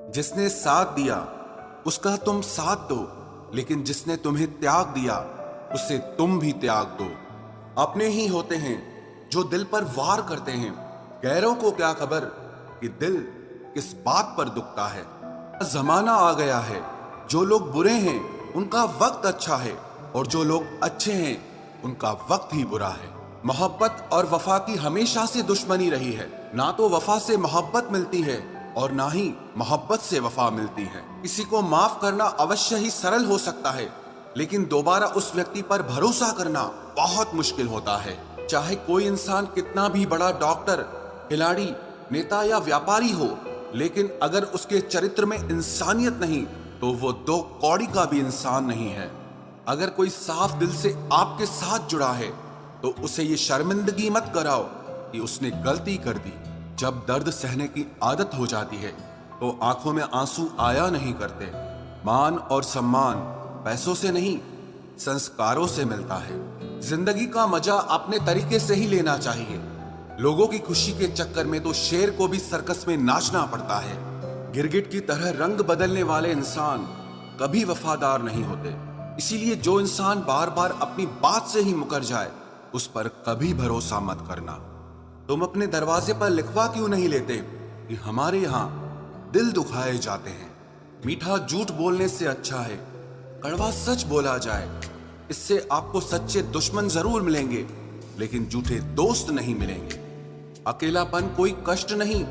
जिसने साथ दिया उसका तुम साथ दो, लेकिन जिसने तुम्हें त्याग दिया उसे तुम भी त्याग दो। अपने ही होते हैं जो दिल पर वार करते हैं, गैरों को क्या खबर कि दिल किस बात पर दुखता है। जमाना आ गया है, जो लोग बुरे हैं उनका वक्त अच्छा है और जो लोग अच्छे हैं उनका वक्त ही बुरा है। मोहब्बत और वफा की हमेशा से दुश्मनी रही है। ना तो वफा से मोहब्बत मिलती है और ना ही मोहब्बत से वफा मिलती है। किसी को माफ करना अवश्य ही सरल हो सकता है, लेकिन दोबारा उस व्यक्ति पर भरोसा करना बहुत मुश्किल होता है। चाहे कोई इंसान कितना भी बड़ा डॉक्टर, खिलाड़ी, नेता या व्यापारी हो, लेकिन अगर उसके चरित्र में इंसानियत नहीं तो वो दो कौड़ी का भी इंसान नहीं है। अगर कोई साफ दिल से आपके साथ जुड़ा है तो उसे ये शर्मिंदगी मत कराओ कि उसने गलती कर दी। जब दर्द सहने की आदत हो जाती है तो आंखों में आंसू आया नहीं करते। मान और सम्मान पैसों से नहीं, संस्कारों से मिलता है। जिंदगी का मजा अपने तरीके से ही लेना चाहिए। लोगों की खुशी के चक्कर में तो शेर को भी सर्कस में नाचना पड़ता है। गिरगिट की तरह रंग बदलने वाले इंसान कभी वफादार नहीं होते। इसीलिए जो इंसान बार बार अपनी बात से ही मुकर जाए उस पर कभी भरोसा मत करना। तुम अपने दरवाजे पर लिखवा क्यों नहीं लेते कि हमारे यहाँ दिल दुखाए जाते हैं। मीठा झूठ बोलने से अच्छा है कड़वा सच बोला जाए। इससे आपको सच्चे दुश्मन जरूर मिलेंगे, लेकिन झूठे दोस्त नहीं मिलेंगे। अकेलापन कोई कष्ट नहीं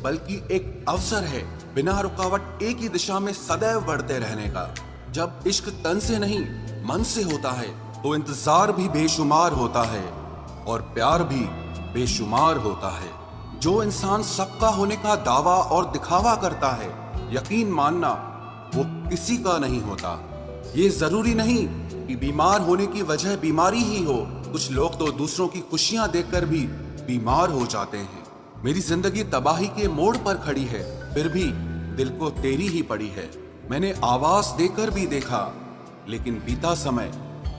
बल्कि एक अवसर है, बिना रुकावट एक ही दिशा में सदैव बढ़ते रहने का। जब इश्क तन से नहीं मन से होता है तो इंतजार भी बेशुमार होता है और प्यार भी बेशुमार होता है। जो इंसान सबका होने का दावा और दिखावा करता है, यकीन मानना वो किसी का नहीं होता। ये जरूरी नहीं कि बीमार होने की वजह बीमारी ही हो। कुछ लोग तो दूसरों की खुशियां देखकर भी बीमार हो जाते हैं। मेरी जिंदगी तबाही के मोड़ पर खड़ी है, फिर भी दिल को तेरी ही पड़ी है। मैंने आवाज देकर भी देखा, लेकिन बीता समय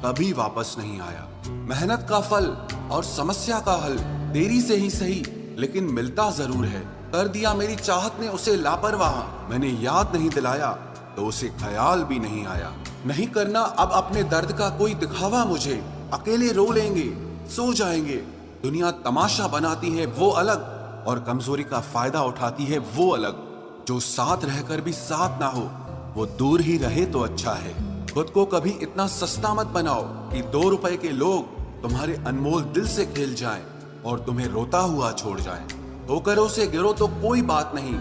कभी वापस नहीं आया। मेहनत का फल और समस्या का हल देरी से ही सही, लेकिन मिलता जरूर है। कर दिया मेरी चाहत ने उसे लापरवाह, मैंने याद नहीं दिलाया तो उसे ख्याल भी नहीं आया। नहीं करना अब अपने दर्द का कोई दिखावा मुझे। अकेले रो लेंगे, सो जाएंगे। दुनिया तमाशा बनाती है वो अलग, और कमजोरी का फायदा उठाती है वो अलग। जो साथ रहकर भी साथ ना हो वो दूर ही रहे तो अच्छा है। खुद को कभी इतना सस्ता मत बनाओ कि 2 रुपए के लोग तुम्हारे अनमोल दिल से खेल जाएं और तुम्हें रोता हुआ छोड़ जाएं। ठोकरों से गिरो तो कोई बात नहीं,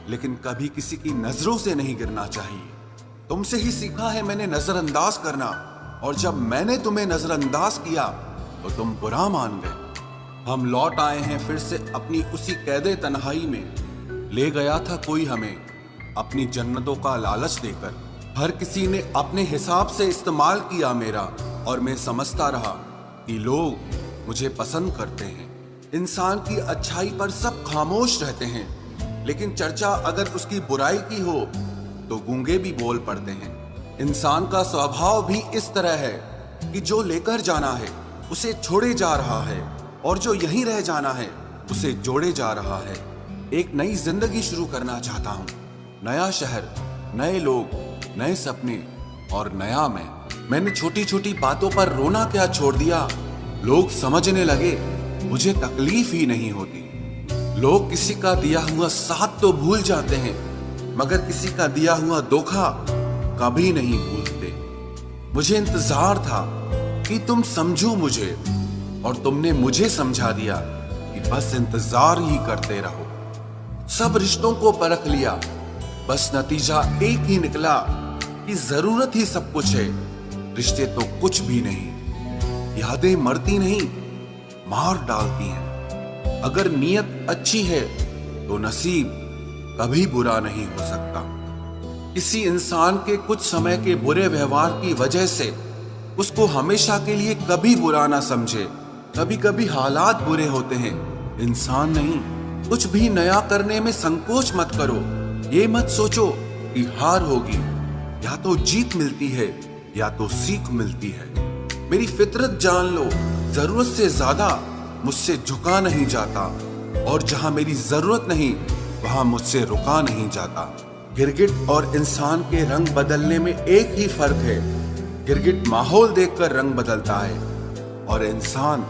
लेकिन कभी किसी की नजरों से नहीं गिरना चाहिए। तुमसे ही सीखा है मैंने नजरअंदाज करना, और जब मैंने तुम्हें नजरअंदाज किया तो तुम बुरा मान गए। हम लौट आए हैं फिर से अपनी उसी कैदे तन्हाई में। ले गया था कोई हमें अपनी जन्नतों का लालच देकर। हर किसी ने अपने हिसाब से इस्तेमाल किया मेरा, और मैं समझता रहा कि लोग मुझे पसंद करते हैं। इंसान की अच्छाई पर सब खामोश रहते हैं, लेकिन चर्चा अगर उसकी बुराई की हो तो गूंगे भी बोल पड़ते हैं। इंसान का स्वभाव भी इस तरह है कि जो लेकर जाना है उसे छोड़े जा रहा है, और जो यहीं रह जाना है उसे जोड़े जा रहा है। एक नई जिंदगी शुरू करना चाहता हूँ। नया शहर, नए लोग, नए सपने और नया मैंने छोटी छोटी बातों पर रोना क्या छोड़ दिया। लोग समझने लगे मुझे तकलीफ ही नहीं होती। लोग किसी का दिया हुआ साथ तो भूल जाते हैं, मगर किसी का दिया हुआ धोखा कभी नहीं भूलते। मुझे इंतजार था कि तुम समझो मुझे, और तुमने मुझे समझा दिया कि बस इंतजार ही करते रहो। सब रिश्तों को परख लिया, बस नतीजा एक ही निकला कि जरूरत ही सब कुछ है, रिश्ते तो कुछ भी नहीं। यादें मरती नहीं, मार डालती हैं। अगर नीयत अच्छी है तो नसीब कभी बुरा नहीं हो सकता। किसी इंसान के कुछ समय के बुरे व्यवहार की वजह से उसको हमेशा के लिए कभी बुरा ना समझे। कभी कभी हालात बुरे होते हैं, इंसान नहीं। कुछ भी नया करने में संकोच मत करो। ये मत सोचो कि हार होगी, या तो जीत मिलती है या तो सीख मिलती है। मेरी फितरत जान लो, जरूरत से ज्यादा मुझसे झुका नहीं जाता, और जहां मेरी जरूरत नहीं वहां मुझसे रुका नहीं जाता। गिरगिट और इंसान के रंग बदलने में एक ही फर्क है। गिरगिट माहौल देखकर रंग बदलता है और इंसान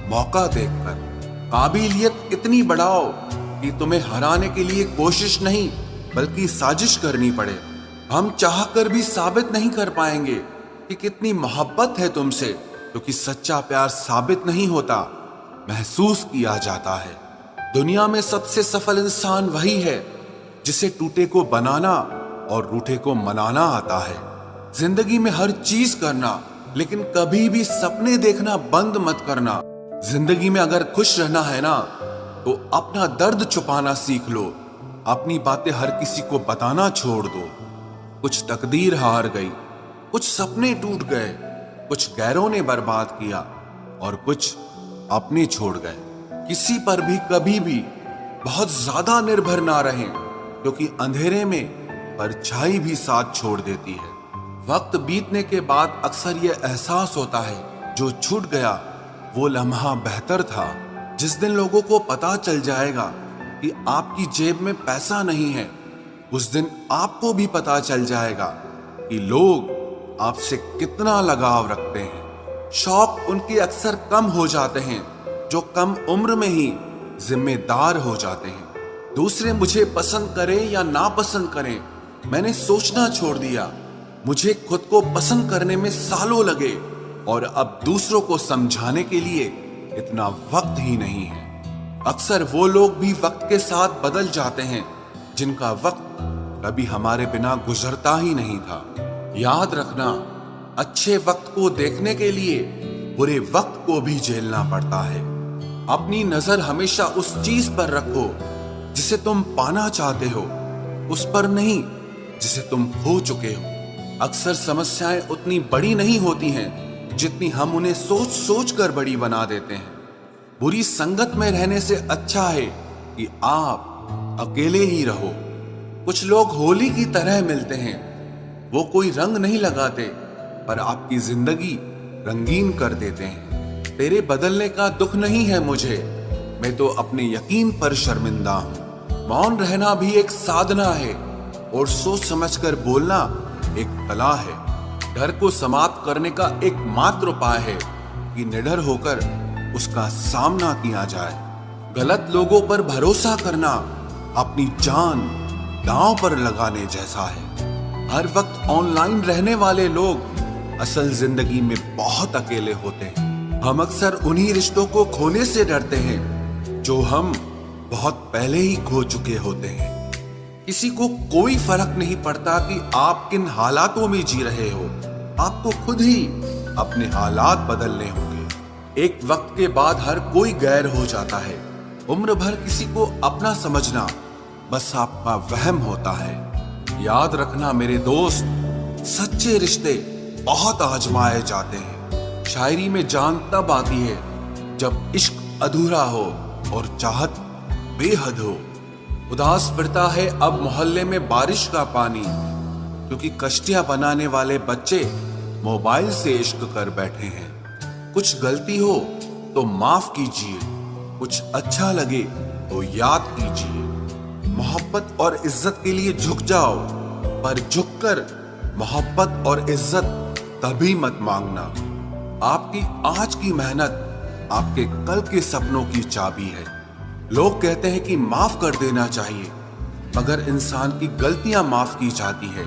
मौका देखकर। काबिलियत इतनी बढ़ाओ कि तुम्हें हराने के लिए कोशिश नहीं बल्कि साजिश करनी पड़े। हम चाहकर भी साबित नहीं कर पाएंगे कि कितनी मोहब्बत है तुमसे, क्योंकि सच्चा प्यार साबित नहीं होता, महसूस किया जाता है। दुनिया में सबसे सफल इंसान वही है जिसे टूटे को बनाना और रूठे को मनाना आता है। जिंदगी में हर चीज करना, लेकिन कभी भी सपने देखना बंद मत करना। जिंदगी में अगर खुश रहना है ना, तो अपना दर्द छुपाना सीख लो। अपनी बातें हर किसी को बताना छोड़ दो। कुछ तकदीर हार गई, कुछ सपने टूट गए, कुछ गैरों ने बर्बाद किया और कुछ अपने छोड़ गए। किसी पर भी कभी भी बहुत ज्यादा निर्भर ना रहें, क्योंकि अंधेरे में परछाई भी साथ छोड़ देती है। वक्त बीतने के बाद अक्सर यह एहसास होता है, जो छूट गया वो लम्हा बेहतर था। जिस दिन लोगों को पता चल जाएगा कि आपकी जेब में पैसा नहीं है, उस दिन आपको भी पता चल जाएगा कि लोग आपसे कितना लगाव रखते हैं। शौक उनके अक्सर कम हो जाते हैं जो कम उम्र में ही जिम्मेदार हो जाते हैं। दूसरे मुझे पसंद करें या ना पसंद करें, मैंने सोचना छोड़ दिया। मुझे खुद को पसंद करने में सालों लगे और अब दूसरों को समझाने के लिए इतना वक्त ही नहीं है। अक्सर वो लोग भी वक्त के साथ बदल जाते हैं जिनका वक्त कभी हमारे बिना गुजरता ही नहीं था। याद रखना, अच्छे वक्त को देखने के लिए बुरे वक्त को भी झेलना पड़ता है। अपनी नजर हमेशा उस चीज पर रखो जिसे तुम पाना चाहते हो, उस पर नहीं जिसे तुम खो चुके हो। अक्सर समस्याएं उतनी बड़ी नहीं होती हैं जितनी हम उन्हें सोच सोच कर बड़ी बना देते हैं। बुरी संगत में रहने से अच्छा है कि आप अकेले ही रहो। कुछ लोग होली की तरह मिलते हैं, वो कोई रंग नहीं लगाते पर आपकी जिंदगी रंगीन कर देते हैं। तेरे बदलने का दुख नहीं है मुझे, मैं तो अपने यकीन पर शर्मिंदा हूं। मौन रहना भी एक साधना है और सोच समझकर बोलना एक कला है। डर को समाप्त करने का एकमात्र उपाय है कि निडर होकर उसका सामना किया जाए। गलत लोगों पर भरोसा करना अपनी जान दांव पर लगाने जैसा है। हर वक्त ऑनलाइन रहने वाले लोग असल जिंदगी में बहुत अकेले होते हैं। हम अक्सर उन्हीं रिश्तों को खोने से डरते हैं जो हम बहुत पहले ही खो चुके होते हैं। किसी को कोई फर्क नहीं पड़ता कि आप किन हालातों में जी रहे हो, आपको खुद ही अपने हालात बदलने होंगे। एक वक्त के बाद हर कोई गैर हो जाता है। उम्र भर किसी को अपना समझना बस आपका वहम होता है। याद रखना मेरे दोस्त, सच्चे रिश्ते बहुत आजमाए जाते हैं। शायरी में जान तब आती है जब इश्क अधूरा हो और चाहत बेहद हो। उदास फिरता है अब मोहल्ले में बारिश का पानी, क्योंकि कश्तियां बनाने वाले बच्चे मोबाइल से इश्क कर बैठे हैं। कुछ गलती हो तो माफ कीजिए, कुछ अच्छा लगे तो याद कीजिए। मोहब्बत और इज्जत के लिए झुक जाओ, पर झुककर मोहब्बत और इज्जत कभी मत मांगना। आपकी आज की मेहनत आपके कल के सपनों की चाबी है। लोग कहते हैं कि माफ कर देना चाहिए, मगर इंसान की गलतियां माफ की जाती है,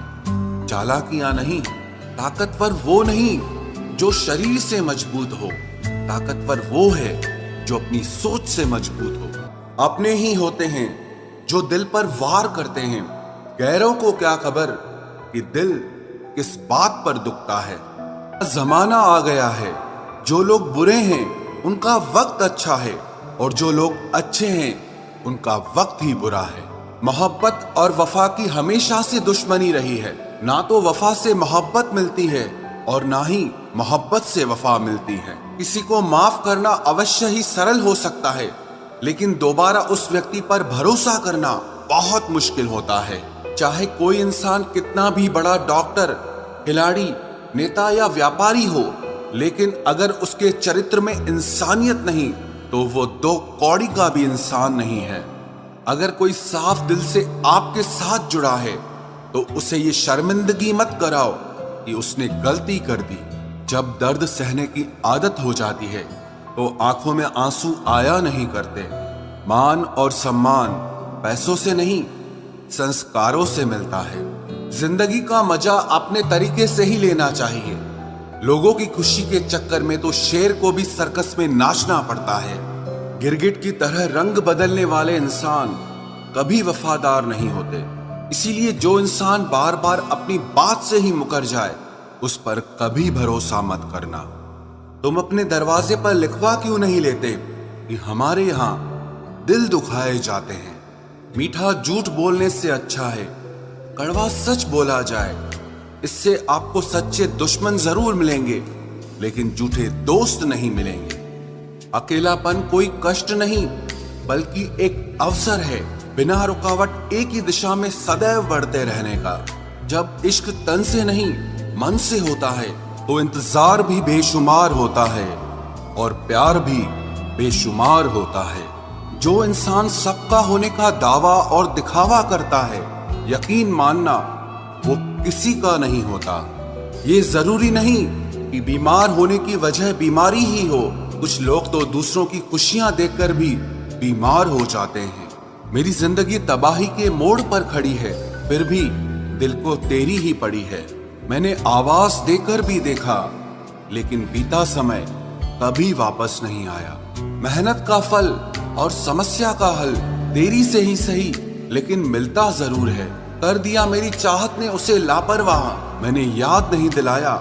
चालाकियां नहीं। ताकतवर वो नहीं जो शरीर से मजबूत हो, ताकतवर वो है जो अपनी सोच से मजबूत हो। अपने ही होते हैं जो दिल पर वार करते हैं, गैरों को क्या खबर कि दिल किस बात पर दुखता है। जमाना आ गया है, जो लोग बुरे हैं उनका वक्त अच्छा है और जो लोग अच्छे हैं उनका वक्त ही बुरा है। मोहब्बत और वफा की हमेशा से दुश्मनी रही है। ना तो वफा से मोहब्बत मिलती है और ना ही मोहब्बत से वफा मिलती है। किसी को माफ करना अवश्य ही सरल हो सकता है, लेकिन दोबारा उस व्यक्ति पर भरोसा करना बहुत मुश्किल होता है। चाहे कोई इंसान कितना भी बड़ा डॉक्टर, खिलाड़ी, नेता या व्यापारी हो, लेकिन अगर उसके चरित्र में इंसानियत नहीं तो वो दो कौड़ी का भी इंसान नहीं है। अगर कोई साफ दिल से आपके साथ जुड़ा है तो उसे ये शर्मिंदगी मत कराओ कि उसने गलती कर दी। जब दर्द सहने की आदत हो जाती है तो आंखों में आंसू आया नहीं करते। मान और सम्मान पैसों से नहीं, संस्कारों से मिलता है। जिंदगी का मजा अपने तरीके से ही लेना चाहिए। लोगों की खुशी के चक्कर में तो शेर को भी सर्कस में नाचना पड़ता है। गिरगिट की तरह रंग बदलने वाले इंसान कभी वफादार नहीं होते। इसीलिए जो इंसान बार बार अपनी बात से ही मुकर जाए उस पर कभी भरोसा मत करना। तुम अपने दरवाजे पर लिखवा क्यों नहीं लेते कि हमारे यहां दिल दुखाए जाते हैं। मीठा झूठ बोलने से अच्छा है कड़वा सच बोला जाए। इससे आपको सच्चे दुश्मन जरूर मिलेंगे लेकिन झूठे दोस्त नहीं मिलेंगे। अकेलापन कोई कष्ट नहीं बल्कि एक अवसर है, बिना रुकावट एक ही दिशा में सदैव बढ़ते रहने का। जब इश्क तन से नहीं मन से होता है तो इंतजार भी बेशुमार होता है और प्यार भी बेशुमार होता है। जो इंसान सबका होने का दावा और दिखावा करता है, यकीन मानना वो किसी का नहीं होता। ये जरूरी नहीं कि बीमार होने की वजह बीमारी ही हो। कुछ लोग तो दूसरों की खुशियां देखकर भी बीमार हो जाते हैं। मेरी जिंदगी तबाही के मोड़ पर खड़ी है, फिर भी दिल को तेरी ही पड़ी है। मैंने आवाज देकर भी देखा लेकिन बीता समय कभी वापस नहीं आया। मेहनत का फल और समस्या का हल देरी से ही सही लेकिन मिलता जरूर है। कर दिया मेरी चाहत ने उसे लापरवाह, मैंने याद नहीं दिलाया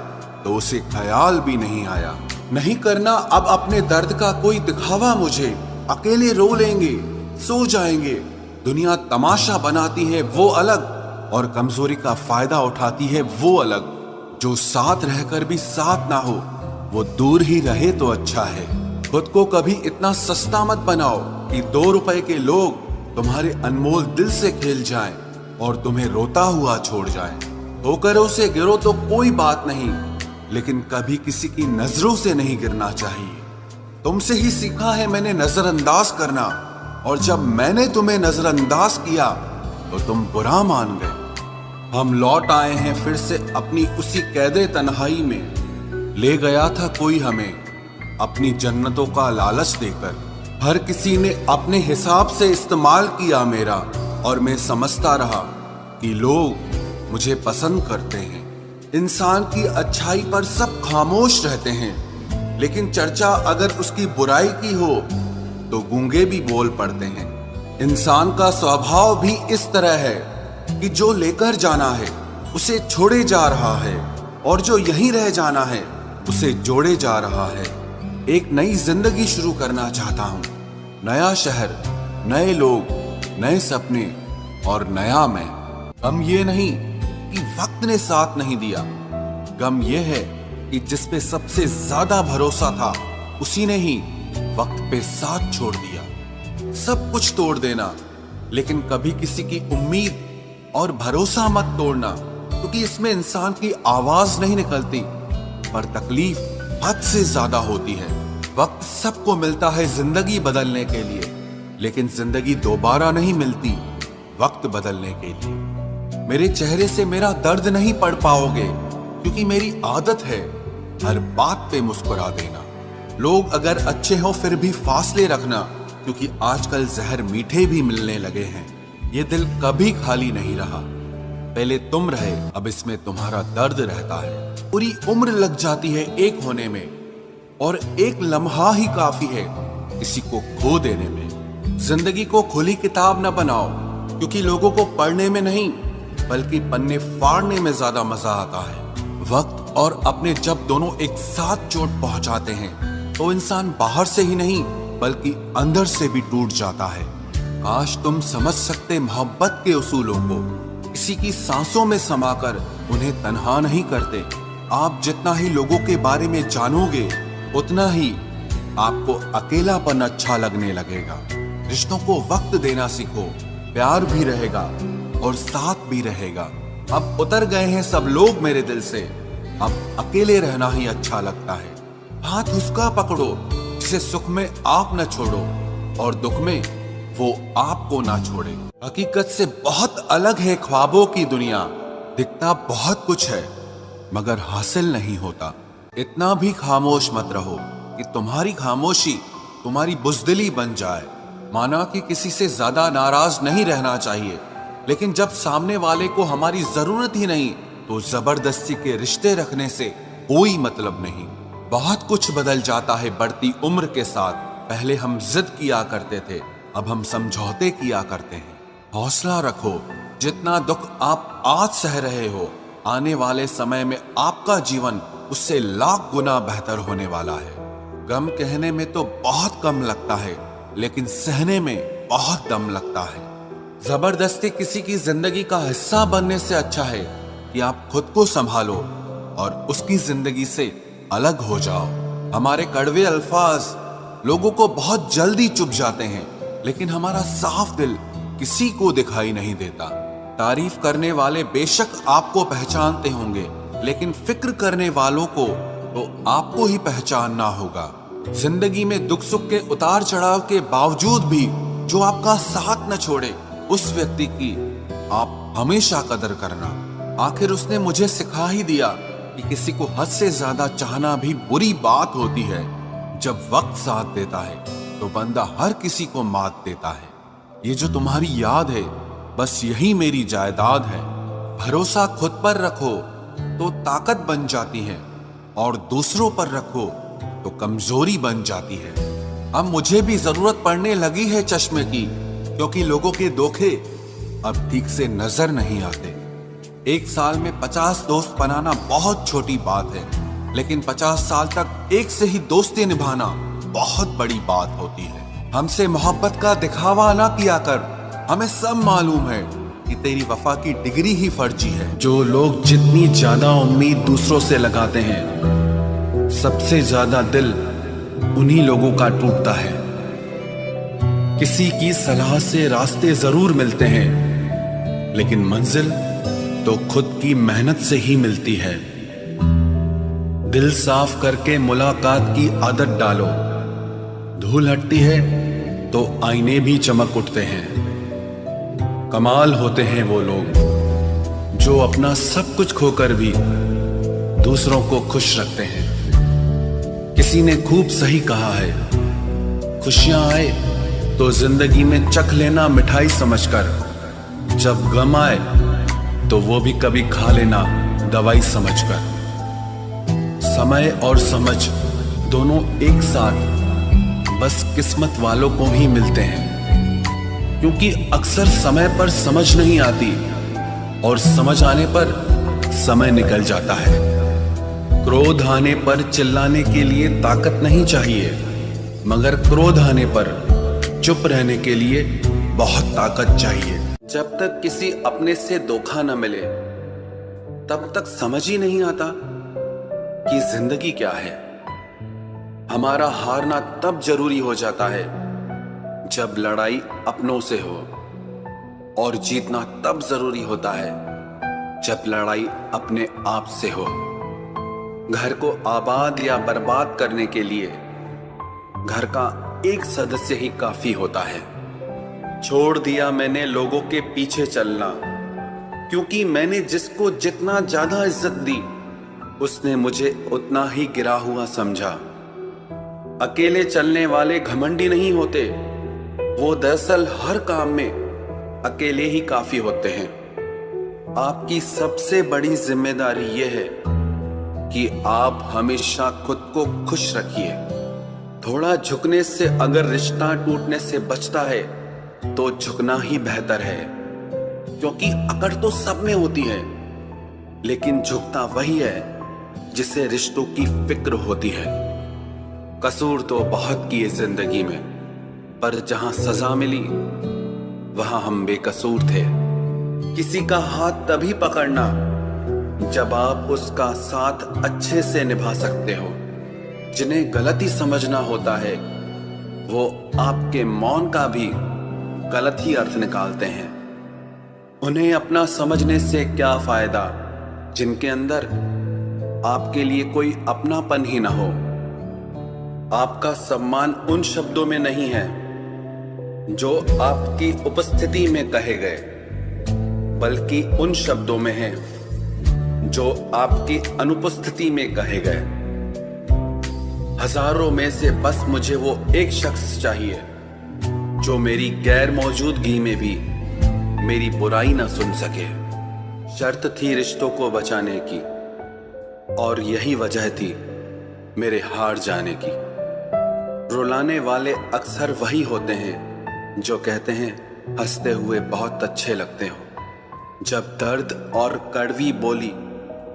तो उसे ख्याल भी नहीं आया। नहीं करना अब अपने दर्द का कोई दिखावा मुझे। अकेले रो लेंगे, सो जाएंगे। दुनिया तमाशा बनाती है वो अलग और कमजोरी का फायदा उठाती है वो अलग। जो साथ रहकर भी साथ ना हो वो दूर ही रहे तो अच्छा है। खुद को कभी इतना सस्ता मत बनाओ कि 2 रुपए के लोग तुम्हारे अनमोल दिल से खेल जाएं और तुम्हें रोता हुआ छोड़ जाएं। ठोकरों से गिरो तो कोई बात नहीं लेकिन कभी किसी की नजरों से नहीं गिरना चाहिए। तुमसे ही सीखा है मैंने नजरअंदाज करना और जब मैंने तुम्हें नजरअंदाज किया तो तुम बुरा मान गए। हम लौट आए हैं फिर से अपनी उसी कैदे तन्हाई में। ले गया था कोई हमें अपनी जन्नतों का लालच देकर। हर किसी ने अपने हिसाब से इस्तेमाल किया मेरा और मैं समझता रहा कि लोग मुझे पसंद करते हैं। इंसान की अच्छाई पर सब खामोश रहते हैं लेकिन चर्चा अगर उसकी बुराई की हो तो गूंगे भी बोल पड़ते हैं। इंसान का स्वभाव भी इस तरह है कि जो लेकर जाना है उसे छोड़े जा रहा है और जो यहीं रह जाना है उसे जोड़े जा रहा है। एक नई जिंदगी शुरू करना चाहता हूँ। नया शहर, नए लोग, नए सपने और नया मैं। गम ये नहीं कि वक्त ने साथ नहीं दिया, गम ये है कि जिस पे सबसे ज्यादा भरोसा था उसी ने ही वक्त पे साथ छोड़ दिया। सब कुछ तोड़ देना लेकिन कभी किसी की उम्मीद और भरोसा मत तोड़ना क्योंकि इसमें इंसान की आवाज नहीं निकलती पर तकलीफ हद से ज्यादा होती है। वक्त सबको मिलता है जिंदगी बदलने के लिए लेकिन जिंदगी दोबारा नहीं मिलती वक्त बदलने के लिए। मेरे चेहरे से मेरा दर्द नहीं पढ़ पाओगे क्योंकि मेरी आदत है हर बात पे मुस्कुरा देना। लोग अगर अच्छे हो फिर भी फासले रखना क्योंकि आजकल जहर मीठे भी मिलने लगे हैं। ये दिल कभी खाली नहीं रहा, पहले तुम रहे अब इसमें तुम्हारा दर्द रहता है। पूरी उम्र लग जाती है एक होने में और एक लम्हा ही काफी है किसी को खो देने में। जिंदगी को खुली किताब न बनाओ क्योंकि लोगों को पढ़ने में नहीं बल्कि पन्ने फाड़ने में ज्यादा मजा आता है। वक्त और अपने जब दोनों एक साथ चोट पहुंचाते हैं तो इंसान बाहर से ही नहीं बल्कि अंदर से भी टूट जाता है। काश तुम समझ सकते मोहब्बत के उसूलों को, किसी की सांसों में समाकर उन्हें तन्हा नहीं करते। आप जितना ही लोगों के बारे में जानोगे उतना ही आपको अकेलापन अच्छा लगने लगेगा। रिश्तों को वक्त देना सीखो, प्यार भी रहेगा और साथ भी रहेगा। अब उतर गए हैं सब लोग मेरे दिल से, अब अकेले रहना ही अच्छा लगता है। हाथ उसका पकड़ो जिसे सुख में आप न छोड़ो और दुख में वो आपको ना छोड़े। हकीकत से बहुत अलग है ख्वाबों की दुनिया, दिखता बहुत कुछ है मगर हासिल नहीं होता। इतना भी खामोश मत रहो कि तुम्हारी खामोशी तुम्हारी बुज़दिली बन जाए। माना कि किसी से ज्यादा नाराज नहीं रहना चाहिए, लेकिन जब सामने वाले को हमारी जरूरत ही नहीं तो जबरदस्ती के रिश्ते रखने से कोई मतलब नहीं। बहुत कुछ बदल जाता है बढ़ती उम्र के साथ। पहले हम जिद किया करते थे, अब हम समझौते किया करते हैं। हौसला रखो, जितना दुख आप आज सह रहे हो, आने वाले समय में आपका जीवन उससे लाख गुना बेहतर होने वाला है। गम कहने में तो बहुत कम लगता है, लेकिन सहने में बहुत दम लगता है। जबरदस्ती किसी की जिंदगी का हिस्सा बनने से अच्छा है कि आप खुद को संभालो और उसकी जिंदगी से अलग हो जाओ। हमारे कड़वे अल्फाज लोगों को बहुत जल्दी चुभ जाते हैं, लेकिन हमारा साफ दिल किसी को दिखाई नहीं देता। तारीफ करने वाले बेशक आपको पहचानते होंगे, लेकिन फिक्र करने वालों को तो आपको ही पहचानना होगा। जिंदगी में दुख सुख के उतार चढ़ाव के बावजूद भी जो आपका साथ न छोड़े, उस व्यक्ति की आप हमेशा कदर करना। आखिर उसने मुझे सिखा ही दिया कि किसी को हद से ज्यादा चाहना भी बुरी बात होती है। जब वक्त साथ देता है तो बंदा हर किसी को मात देता है। ये जो तुम्हारी याद है, बस यही मेरी जायदाद है। भरोसा खुद पर रखो तो ताकत बन जाती है, और दूसरों पर रखो तो कमजोरी बन जाती है। अब मुझे भी जरूरत पड़ने लगी है चश्मे की, क्योंकि लोगों के धोखे अब ठीक से नजर नहीं आते। एक साल में 50 दोस्त बनाना बहुत छोटी बात है, लेकिन 50 साल तक एक से ही दोस्ती निभाना बहुत बड़ी बात होती है। हमसे मोहब्बत का दिखावा ना किया कर, हमें सब मालूम है कि तेरी वफा की डिग्री ही फर्जी है। जो लोग जितनी ज्यादा उम्मीद दूसरों से लगाते हैं, सबसे ज्यादा दिल उन्हीं लोगों का टूटता है। किसी की सलाह से रास्ते जरूर मिलते हैं, लेकिन मंजिल तो खुद की मेहनत से ही मिलती है। दिल साफ करके मुलाकात की आदत डालो। धूल हटती है तो आईने भी चमक उठते हैं। कमाल होते हैं वो लोग जो अपना सब कुछ खोकर भी दूसरों को खुश रखते हैं। किसी ने खूब सही कहा है, खुशियां आए तो जिंदगी में चख लेना मिठाई समझकर, जब गम आए तो वो भी कभी खा लेना दवाई समझकर। समय और समझ दोनों एक साथ बस किस्मत वालों को ही मिलते हैं, क्योंकि अक्सर समय पर समझ नहीं आती और समझ आने पर समय निकल जाता है। क्रोध आने पर चिल्लाने के लिए ताकत नहीं चाहिए, मगर क्रोध आने पर चुप रहने के लिए बहुत ताकत चाहिए। जब तक किसी अपने से धोखा न मिले, तब तक समझ ही नहीं आता कि जिंदगी क्या है। हमारा हारना तब जरूरी हो जाता है जब लड़ाई अपनों से हो, और जीतना तब जरूरी होता है जब लड़ाई अपने आप से हो। घर को आबाद या बर्बाद करने के लिए घर का एक सदस्य ही काफी होता है। छोड़ दिया मैंने लोगों के पीछे चलना, क्योंकि मैंने जिसको जितना ज्यादा इज्जत दी, उसने मुझे उतना ही गिरा हुआ समझा। अकेले चलने वाले घमंडी नहीं होते, वो दरअसल हर काम में अकेले ही काफी होते हैं। आपकी सबसे बड़ी जिम्मेदारी यह है कि आप हमेशा खुद को खुश रखिए। थोड़ा झुकने से अगर रिश्ता टूटने से बचता है तो झुकना ही बेहतर है, क्योंकि अकड़ तो सब में होती है, लेकिन झुकता वही है जिसे रिश्तों की फिक्र होती है। कसूर तो बहुत किए जिंदगी में, पर जहां सजा मिली वहां हम बेकसूर थे। किसी का हाथ तभी पकड़ना जब आप उसका साथ अच्छे से निभा सकते हो। जिन्हें गलती समझना होता है वो आपके मौन का भी गलत ही अर्थ निकालते हैं। उन्हें अपना समझने से क्या फायदा जिनके अंदर आपके लिए कोई अपनापन ही ना हो। आपका सम्मान उन शब्दों में नहीं है जो आपकी उपस्थिति में कहे गए, बल्कि उन शब्दों में है जो आपकी अनुपस्थिति में कहे गए। हजारों में से बस मुझे वो एक शख्स चाहिए जो मेरी गैर मौजूदगी में भी मेरी बुराई ना सुन सके। शर्त थी रिश्तों को बचाने की, और यही वजह थी मेरे हार जाने की। रुलाने वाले अक्सर वही होते हैं जो कहते हैं हंसते हुए बहुत अच्छे लगते हो। जब दर्द और कड़वी बोली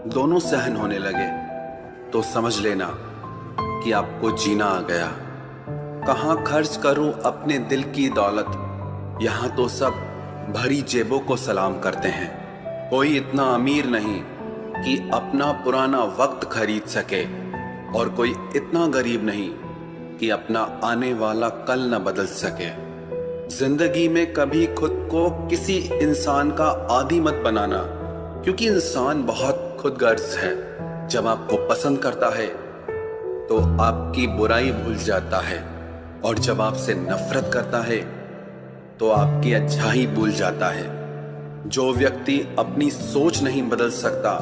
दोनों सहन होने लगे तो समझ लेना कि आपको जीना आ गया। कहाँ खर्च करूं अपने दिल की दौलत, यहाँ तो सब भरी जेबों को सलाम करते हैं। कोई इतना अमीर नहीं कि अपना पुराना वक्त खरीद सके, और कोई इतना गरीब नहीं कि अपना आने वाला कल न बदल सके। जिंदगी में कभी खुद को किसी इंसान का आदी मत बनाना, क्योंकि इंसान बहुत खुदगर्ज है। जब आपको पसंद करता है तो आपकी बुराई भूल जाता है, और जब आपसे नफरत करता है तो आपकी अच्छाई भूल जाता है। जो व्यक्ति अपनी सोच नहीं बदल सकता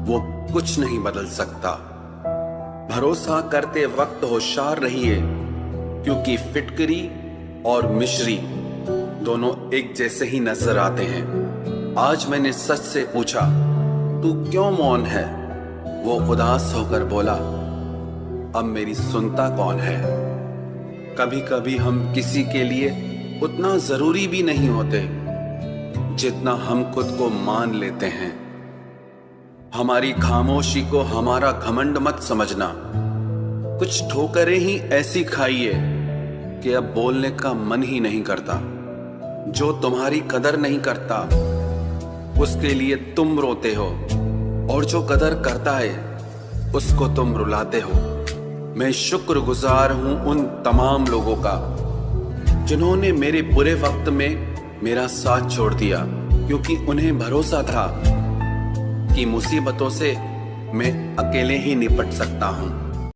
वो कुछ नहीं बदल सकता। भरोसा करते वक्त होशियार रहिए, क्योंकि फिटकरी और मिश्री दोनों एक जैसे ही नजर आते हैं। आज मैंने सच से पूछा, तू क्यों मौन है? वो उदास होकर बोला, अब मेरी सुनता कौन है? कभी कभी हम किसी के लिए उतना जरूरी भी नहीं होते जितना हम खुद को मान लेते हैं। हमारी खामोशी को हमारा घमंड मत समझना। कुछ ठोकरें ही ऐसी खाइए कि अब बोलने का मन ही नहीं करता। जो तुम्हारी कदर नहीं करता उसके लिए तुम रोते हो, और जो कदर करता है उसको तुम रुलाते हो। मैं शुक्रगुजार हूं उन तमाम लोगों का जिन्होंने मेरे बुरे वक्त में मेरा साथ छोड़ दिया, क्योंकि उन्हें भरोसा था कि मुसीबतों से मैं अकेले ही निपट सकता हूं।